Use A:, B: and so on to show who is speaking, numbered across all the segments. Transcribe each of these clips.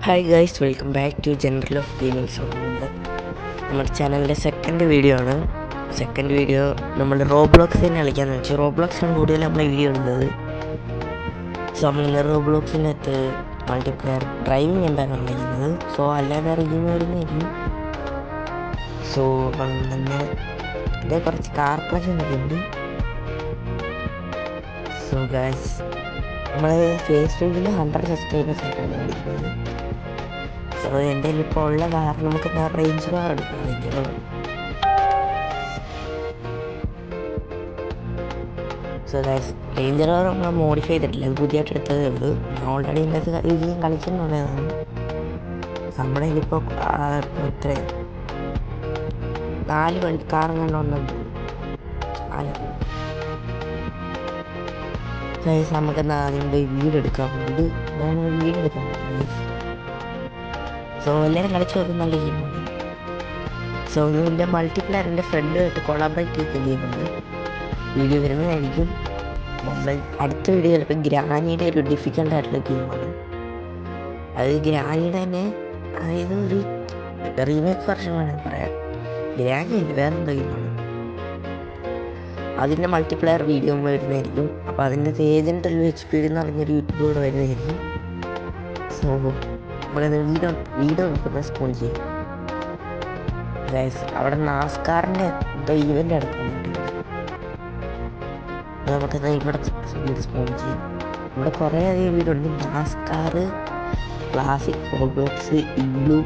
A: Hi guys, welcome back to general of gaming zone. നമ്മുടെ ചാനലിൻ്റെ second video ആണ്. Second video നമ്മൾ Roblox തന്നെ കളിക്കാമെന്ന് വെച്ചു. റോബ്ലോക്സാണ് കൂടുതൽ നമ്മൾ വീഡിയോ ഇടുന്നത്. സോ നമ്മൾ റോബ്ലോക്സിനകത്ത് മൾട്ടിപ്ലെയർ ഡ്രൈവിംഗ് എന്താണെന്ന് കളിക്കുന്നത്. സോ അല്ലാതെ റിവ്യൂ വരുന്നതായിരിക്കും. സോ തന്നെ ഇതേ കുറച്ച് കാർ ക്ലാഷ് ഉണ്ട്. സോ ഗൈസ്, നമ്മൾ ഫേസ്ബുക്കിൽ 100 സബ്സ്ക്രൈബേഴ്സ് ആയിട്ടാണ് കളിക്കുന്നത്. സോ എൻ്റെ ഇപ്പോൾ ഉള്ള കാർ നമുക്ക് റേഞ്ച് റോവർ എടുക്കാം. Range rover. So guys, range rover നമ്മൾ മോഡിഫൈ ചെയ്തിട്ടില്ല, അത് പുതിയതായിട്ട് എടുത്തതേ ഉള്ളൂ. ഞാൻ ഓൾറെഡി ഇതിൻ്റെ രീതിയും കളിച്ചിട്ടുള്ളതാണ്. നമ്മുടെ ഇതിലിപ്പോൾ എത്ര 4 വണ്ടി കാറും കണ്ടുണ്ടെന്ന് ഗൈസ്. നമുക്കെന്താ അതിൻ്റെ വീടെടുക്കാൻ വേണ്ടി ഞാനൊരു വീടെടുക്കാൻ പറ്റും. സോ എല്ലാവരും കളിച്ച് നോക്കുന്ന നല്ല ഗെയിമാണ്. സോ ഇതിൻ്റെ മൾട്ടിപ്ലെയറിൻ്റെ ഫ്രണ്ടുമായിട്ട് കൊളാബറേറ്റ് ചെയ്ത ഗെയിമുണ്ട്. വീഡിയോ വരുന്നതായിരിക്കും. നമ്മൾ അടുത്ത വീഡിയോ ചിലപ്പോൾ ഗ്രാനിയുടെ ഒരു ഡിഫിക്കൽട്ട് ആയിട്ടുള്ള ഗെയിമാണ്. അത് ഗ്രാനിയുടെ തന്നെ, അതായത് ഒരു റീമേക്ക് വെർഷൻ വേണമെങ്കിൽ പറയാം. ഗ്രാനി ഇല്ല, വേറെന്തോ ഗെയിമാണ്. അതിൻ്റെ മൾട്ടിപ്ലെയർ വീഡിയോ വരുന്നതായിരിക്കും. അപ്പോൾ അതിൻ്റെ ഏജൻറ്റ് HP എന്ന് പറഞ്ഞൊരു യൂട്യൂബിലൂടെ വരുന്നതായിരിക്കും. സോ നമ്മളത് വീഡിയോ നോക്കുന്ന സ്പോൺ ചെയ്യും ഗൈസ്. അവിടെ നാസ്കാറിൻ്റെ എന്തോ ഈവൻ്റ് നടക്കുന്നുണ്ട്. നമുക്കെന്നാൽ ഇവിടെ വീട് സ്പോൺ ചെയ്യും. ഇവിടെ കുറേ അധികം വീടുണ്ട്. നാസ്കാർ, ക്ലാസിക്, റോബ്ലോക്സ്, ഇഗ്ലൂ,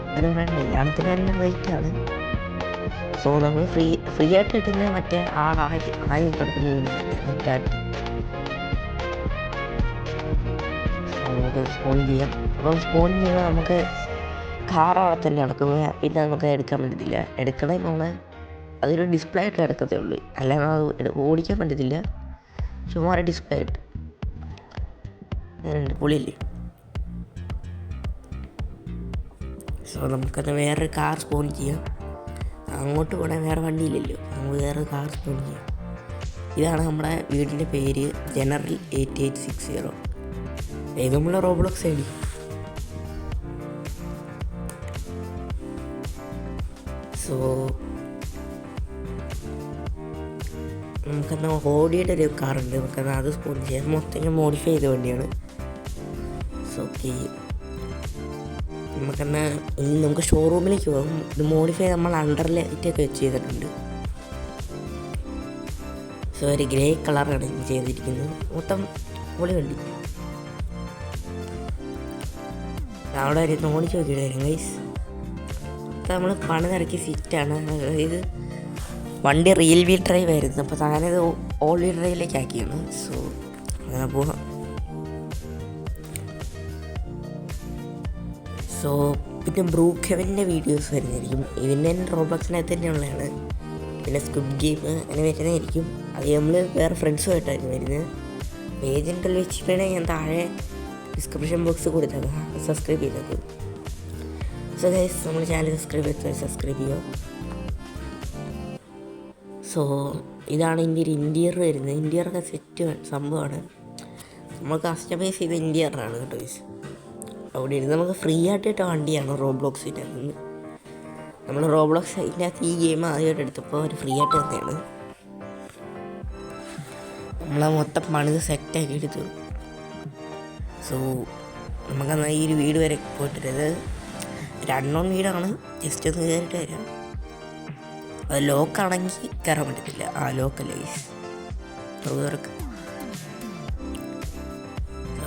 A: അങ്ങനെ പറയുന്നത് കല്യാണത്തിന് തന്നെ റേറ്റാണ്. സോ നമ്മൾ ഫ്രീ ആയിട്ട് കിട്ടുന്ന മറ്റേ ആയി കിടക്കുന്ന നമുക്ക് സ്പോൺ ചെയ്യാം. അപ്പം സ്പോൺ ചെയ്യുമ്പോൾ നമുക്ക് കാർ അവിടെ തന്നെ നടക്കുന്നത്. പിന്നെ നമുക്ക് എടുക്കാൻ പറ്റത്തില്ല. എടുക്കണേ നമ്മൾ അതൊരു ഡിസ്പ്ലേ ആയിട്ട് എടുക്കത്തേ ഉള്ളൂ, അല്ലാതെ അത് ഓടിക്കാൻ പറ്റത്തില്ല. ചുമ്മാ ഡിസ്പ്ലേ ആയിട്ട് പൊളിയല്ലേ. സോ നമുക്കത് വേറൊരു കാർ സ്പോൺ ചെയ്യാം. അങ്ങോട്ട് പോകണേ വേറെ വണ്ടിയില്ലല്ലോ, നമുക്ക് വേറെ കാർ സ്പോൺ ചെയ്യാം. ഇതാണ് നമ്മുടെ വീടിൻ്റെ പേര്, ജനറൽ 8860. ഇത് നമ്മളെ റോബ്ലോക്സ് ഐഡി. സോ നമുക്കെന്നാൽ ഓഡിയുടെ ഒരു കാറുണ്ട്, നമുക്കെന്നാൽ അത് സ്പോൺ ചെയ്യാം. മൊത്തം മോഡിഫൈ ചെയ്ത വണ്ടിയാണ്. സോ ഓക്കെ, നമുക്കെന്നാൽ ഇനി നമുക്ക് ഷോറൂമിലേക്ക് പോകും. ഇത് മോഡിഫൈ നമ്മൾ അണ്ടർ ലൈറ്റൊക്കെ വെച്ച് ചെയ്തിട്ടുണ്ട്. സോ ഒരു ഗ്രേ കളറാണ് ഇത് ചെയ്തിരിക്കുന്നത്. മൊത്തം പൊളി വണ്ടി. അവിടെ ഒരു ഓടിച്ച് നോക്കിയിട്ട് വരും ഗൈസ്. ഇപ്പം നമ്മൾ പണിതിറക്കിയ സീറ്റാണ്. അതായത് വണ്ടി റിയൽ വീൽ ഡ്രൈവ് ആയിരുന്നു, അപ്പോൾ ഞാനത് ഓൾ വീൽ ഡ്രൈവിലേക്ക് ആക്കിയാണ്. സോ അങ്ങനെ പോകാം. സോ പിന്നെ ബ്രൂക്കെവൻ്റെ വീഡിയോസ് വരുന്നതായിരിക്കും. ഇതിൻ്റെ റോബ്ലോക്സിനകത്ത് തന്നെയുള്ളതാണ്. പിന്നെ സ്ക്വിഡ് ഗെയിം അങ്ങനെ വരുന്നതായിരിക്കും. അത് നമ്മൾ വേറെ ഫ്രണ്ട്സുമായിട്ടായിരുന്നു വരുന്നത്. ഏജൻറ്റ് HP ഞാൻ താഴെ ഡിസ്ക്രിപ്ഷൻ ബോക്സ് കൊടുത്തേക്കാം, സബ്സ്ക്രൈബ് ചെയ്തേക്കും. സോ ഗൈസ്, നമ്മൾ ചാനൽ സബ്സ്ക്രൈബ് ചെയ്യുക. സോ ഇതാണ് ഇതിൻ്റെ ഒരു ഇൻറ്റീരിയർ വരുന്നത്. ഇൻറ്റീരിയറൊക്കെ സെറ്റ് സംഭവമാണ്. നമ്മൾ കസ്റ്റമൈസ് ചെയ്ത ഇൻറ്റീരിയറാണ് കേട്ടോ ഗൈസ്. അവിടെ ഇരുന്ന് നമുക്ക് ഫ്രീ ആയിട്ട് കിട്ടുന്ന വണ്ടിയാണ് റോബ്ലോക്സിൻ്റെ അകത്ത്. നമ്മൾ റോബ്ലോക്സ് അതിനകത്ത് ഈ ഗെയിം ആദ്യമായിട്ട് എടുത്തപ്പോൾ അവർ ഫ്രീ ആയിട്ട് തന്നെയാണ്. നമ്മളെ മൊത്തം പണിത് സെറ്റാക്കി എടുത്തു. സോ നമുക്കെന്നാൽ ഈ ഒരു വീട് വരെ പോയിട്ടത് ഒരു അൺനോൺ വീടാണ്. ജസ്റ്റ് ഒന്ന് കയറിയിട്ട് വരാം. അത് ലോക്കാണെങ്കിൽ കയറാൻ പറ്റത്തില്ല. ലോക്കല്ല ഗൈസ്, തുറക്ക്.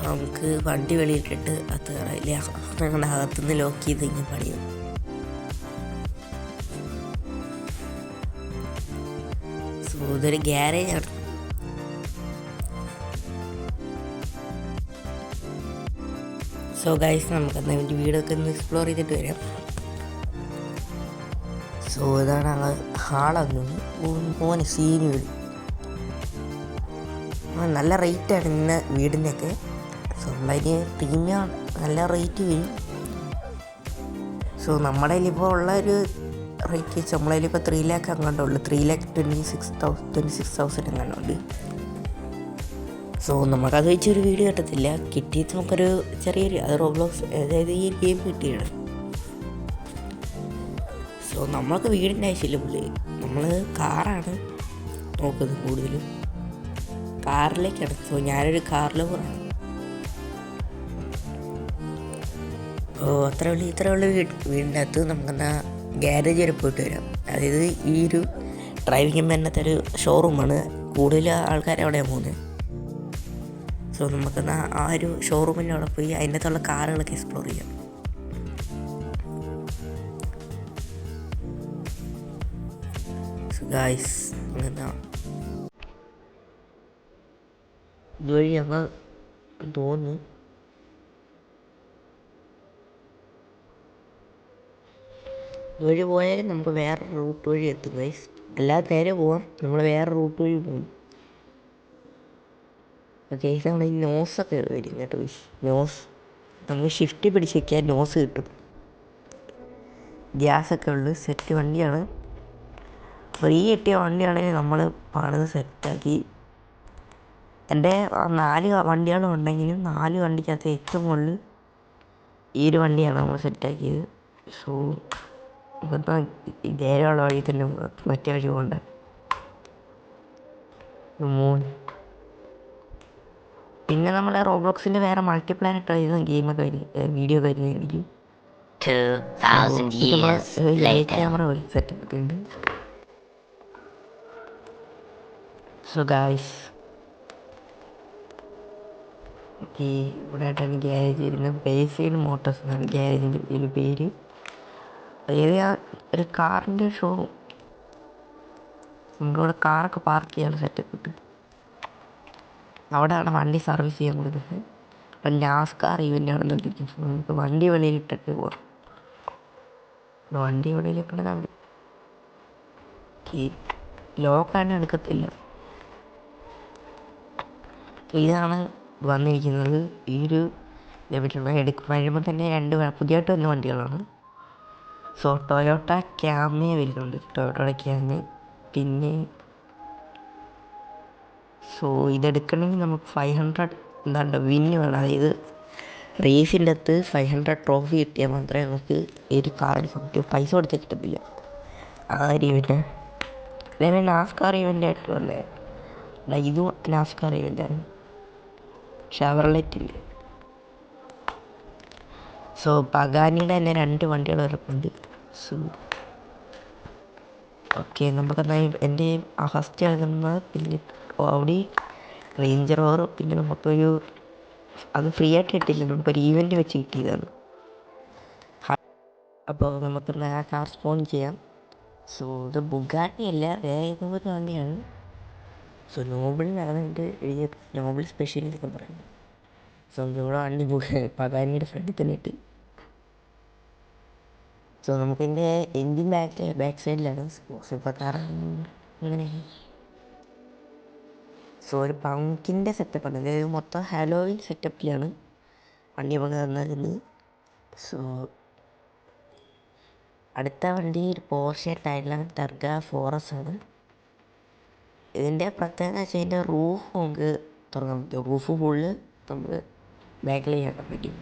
A: നമുക്ക് വണ്ടി വെളിയിട്ടിട്ട് അത് കയറില്ല. ഞങ്ങളുടെ അകത്തുനിന്ന് ലോക്ക് ചെയ്ത് ഇങ്ങനെ പണിയും. സോ ഇതൊരു ഗ്യാരേജാണ്. സോ ഗൈസ്, നമുക്കെന്നാൽ വേണ്ടി വീടൊക്കെ ഒന്ന് എക്സ്പ്ലോർ ചെയ്തിട്ട് വരാം. സോ ഇതാണ് ഞങ്ങൾ ഹാളൊന്നും മോനെ സീൻ വീട്. നല്ല റേറ്റാണ് ഇന്ന വീടിൻ്റെയൊക്കെ. സോ നമ്മളതിന് പ്രീമിയം നല്ല റേറ്റ് വരും. സോ നമ്മുടെ കയ്യിലിപ്പോൾ ഉള്ള ഒരു റേറ്റ് വെച്ച് നമ്മളെ കയ്യിലിപ്പോൾ 3 lakh അങ്ങോട്ടുള്ളൂ. 3,26,000 അങ്ങോട്ടുണ്ട്. സോ നമുക്കത് വെച്ചൊരു വീഡിയോ കിട്ടത്തില്ല. കിട്ടിയത് നമുക്കൊരു ചെറിയൊരു അത് റോബ്ലോക്സ്, അതായത് ഈ ഗെയിം കിട്ടിയാണ്. സോ നമ്മൾക്ക് വീടിൻ്റെ ആവശ്യമില്ല പുള്ളി, നമ്മൾ കാറാണ് നോക്കുന്നത് കൂടുതലും, കാറിലേക്കാണ്. സോ ഞാനൊരു കാർ ലവറാണ്. ഇത്ര ഉള്ള വീടിൻ്റെ അകത്ത് നമുക്കെന്നാൽ ഗ്യാരേജ് വരെ പോയിട്ട് വരാം. അതായത് ഈ ഒരു ഡ്രൈവിംഗ് എന്നത്തെ ഒരു ഷോറൂമാണ്, കൂടുതൽ ആൾക്കാർ അവിടെയാണ് പോകുന്നത്. സോ നമുക്കെന്നാൽ ആ ഒരു ഷോറൂമിൻ്റെ അവിടെ പോയി അതിൻ്റെ അകത്തുള്ള കാറുകളൊക്കെ എക്സ്പ്ലോർ ചെയ്യാം. സോ ഗായ്സ്, അങ്ങനെ ഇതുവഴി ഞങ്ങൾ തോന്നുന്നു ഇതുവഴി പോയാലും നമുക്ക് വേറെ റൂട്ട് വഴി എത്തും ഗൈസ്. അല്ലാതെ നേരെ പോവാം, നമ്മൾ വേറെ റൂട്ട് വഴി പോകും. ഗൈസ് നമ്മൾ ഈ നോസൊക്കെ വരും കേട്ടോ ഗൈസ്. നോസ് നമുക്ക് ഷിഫ്റ്റ് പിടിച്ച് വയ്ക്കാൻ നോസ് കിട്ടും. ഗ്യാസൊക്കെ ഉള്ളു, സെറ്റ് വണ്ടിയാണ്. ഫ്രീ കിട്ടിയ വണ്ടിയാണെങ്കിൽ നമ്മൾ പണിത് സെറ്റാക്കി. എൻ്റെ 4 വണ്ടികളുണ്ടെങ്കിലും 4 വണ്ടിക്കകത്ത് ഏറ്റവും കൂടുതൽ ഈ ഒരു വണ്ടിയാണ് നമ്മൾ സെറ്റാക്കിയത്. സോ ഇപ്പം നേരെയുള്ള വഴി തന്നെ മറ്റേ വഴി പോകണ്ട. പിന്നെ നമ്മളെ റോബ്ലോക്സിൻ്റെ വേറെ മൾട്ടിപ്ലാനറ്റ് ആയിരുന്നു ഗെയിമൊക്കെ വീഡിയോ വരുന്നതായിരിക്കും. ക്യാമറ ഒരു സെറ്റപ്പ് ഉണ്ട്. സോ ഗായ്സ്, ഇവിടെ ആയിട്ടാണ് ഗ്യാരേജ് വരുന്നത്. ബേസൈഡ് മോട്ടോഴ്സ് എന്നാണ് ഗ്യാരേജിൻ്റെ ഒരു പേര്. അതായത് ഒരു കാറിൻ്റെ ഷോറൂം, നമുക്കിവിടെ കാറൊക്കെ പാർക്ക് ചെയ്യാനുള്ള സെറ്റപ്പ് ഉണ്ട്. അവിടെയാണ് വണ്ടി സർവീസ് ചെയ്യാൻ കൊടുക്കുന്നത്. അപ്പം നാസ്കാർ ഇവൻ്റാണെന്നുണ്ടെങ്കിൽ നമുക്ക് വണ്ടി വെളിയിലിട്ടിട്ട് പോവാം. വണ്ടി വെളിയിലിട്ടാൽ ലോക്കാണ് എടുക്കത്തില്ല. ഇതാണ് വന്നിരിക്കുന്നത്. ഈ ഒരു വരുമ്പോൾ തന്നെ 2 പുതിയതായിട്ട് വന്ന വണ്ടികളാണ്. സോ ടൊയോട്ട ക്യാമേ വരുന്നുണ്ട്, ടൊയോട്ടയുടെ ക്യാമേ. പിന്നെ സോ ഇതെടുക്കണമെങ്കിൽ നമുക്ക് 500 എന്താണ്ട് വിന്ന് വേണം. അതായത് റേസിൻ്റെ അകത്ത് 500 ട്രോഫി കിട്ടിയാൽ മാത്രമേ നമുക്ക് ഈ ഒരു കാറിന് പറ്റൂ. പൈസ കൊടുത്താൽ കിട്ടത്തില്ല ആ ഒരു ഇവൻ്റ്. അതേപോലെ നാസ്കാർ ഇവൻ്റായിട്ട് വന്നേ, ഇതും നാസ്കാർ ഇവൻ്റാണ്. ഷവർലെറ്റില്ല. സോ പഗാനിയുടെ തന്നെ 2 വണ്ടികൾ ഇറക്കുന്നുണ്ട്. സോ ഓക്കെ, നമുക്കെന്നാൽ എൻ്റെ ഫസ്റ്റ് ഇറങ്ങുന്നത് പിന്നെ ഓടി റേഞ്ചർ റോവർ. പിന്നെ നമുക്കൊരു അത് ഫ്രീ ആയിട്ട് കിട്ടില്ല, നമുക്കൊരു ഈവൻ്റ് വെച്ച് കിട്ടിയതാണ്. അപ്പോൾ നമുക്കെന്നാൽ ആ കാർ സ്പോൺ ചെയ്യാം. സോ ഇത് ബുഗാട്ടി അല്ല, വേറെ ഏതോ ഒരു വണ്ടിയാണ്. സോ നോബിളിലാണ് എൻ്റെ നോബിൾ സ്പെഷ്യൽ എന്നൊക്കെ പറയുന്നത്. സോ ഇവിടെ വണ്ടി പഗാനിയുടെ ഫ്രണ്ടിൽ തന്നെ ഇട്ട്. സോ നമുക്കിൻ്റെ എൻജിൻ ബാക്ക് സൈഡിലാണ്. സൂപ്പർ കാർ അങ്ങനെ. സോ ഒരു പങ്കിൻ്റെ സെറ്റപ്പാണ്, അതായത് മൊത്തം ഹാലോവിൻ സെറ്റപ്പിലാണ് വണ്ടി നമുക്ക് തന്നത്. സോ അടുത്ത വണ്ടി ഒരു പോർഷെ ടൈലർ ടർഗ ഫോറസ് ആണ്. ഇതിൻ്റെ പ്രത്യേകത വെച്ചാൽ ഇതിൻ്റെ റൂഫ് നമുക്ക് തുറക്കാൻ പറ്റും. റൂഫ് ഫുള്ള് നമുക്ക് ബാക്കിലേക്ക് പറ്റും.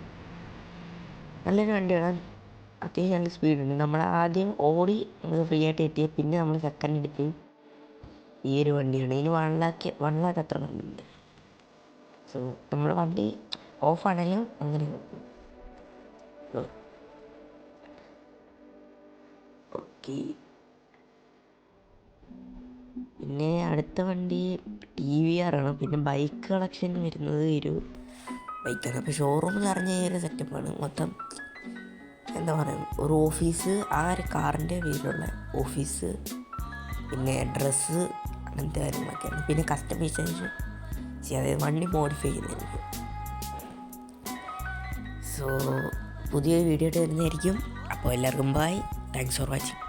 A: നല്ലൊരു വണ്ടിയാണ്, അത്യാവശ്യം നല്ല സ്പീഡുണ്ട്. നമ്മൾ ആദ്യം ഓടി ഫ്രീ ആയിട്ട് കിട്ടിയ പിന്നെ നമ്മൾ സെക്കൻഡ് എടുത്ത് ഈ ഒരു വണ്ടിയാണ്. ഇതിന് 1 lakh അത്ര വണ്ടിയുണ്ട്. സോ നമ്മൾ വണ്ടി ഓഫാണെങ്കിലും അങ്ങനെ ഓക്കെ. പിന്നെ അടുത്ത വണ്ടി TVR ആണ്. പിന്നെ ബൈക്ക് കളക്ഷൻ വരുന്നത് ഒരു ബൈക്കാണ്. അപ്പോൾ ഷോറൂം നിറഞ്ഞ ഒരു സെറ്റപ്പാണ്. മൊത്തം എന്താ പറയുക, ഒരു ഓഫീസ്, ആ ഒരു കാറിൻ്റെ പേരിലുള്ള ഓഫീസ്, പിന്നെ ഡ്രസ്സ്, അങ്ങനത്തെ കാര്യങ്ങളൊക്കെയാണ്. പിന്നെ കസ്റ്റമൈസേഷൻ, അതായത് വണ്ടി മോഡിഫൈ ചെയ്യുന്നതായിരിക്കും. സോ പുതിയൊരു വീഡിയോ ആയിട്ട് വരുന്നതായിരിക്കും. അപ്പോൾ എല്ലാവർക്കും ബൈ, താങ്ക്സ് ഫോർ വാച്ചിങ്.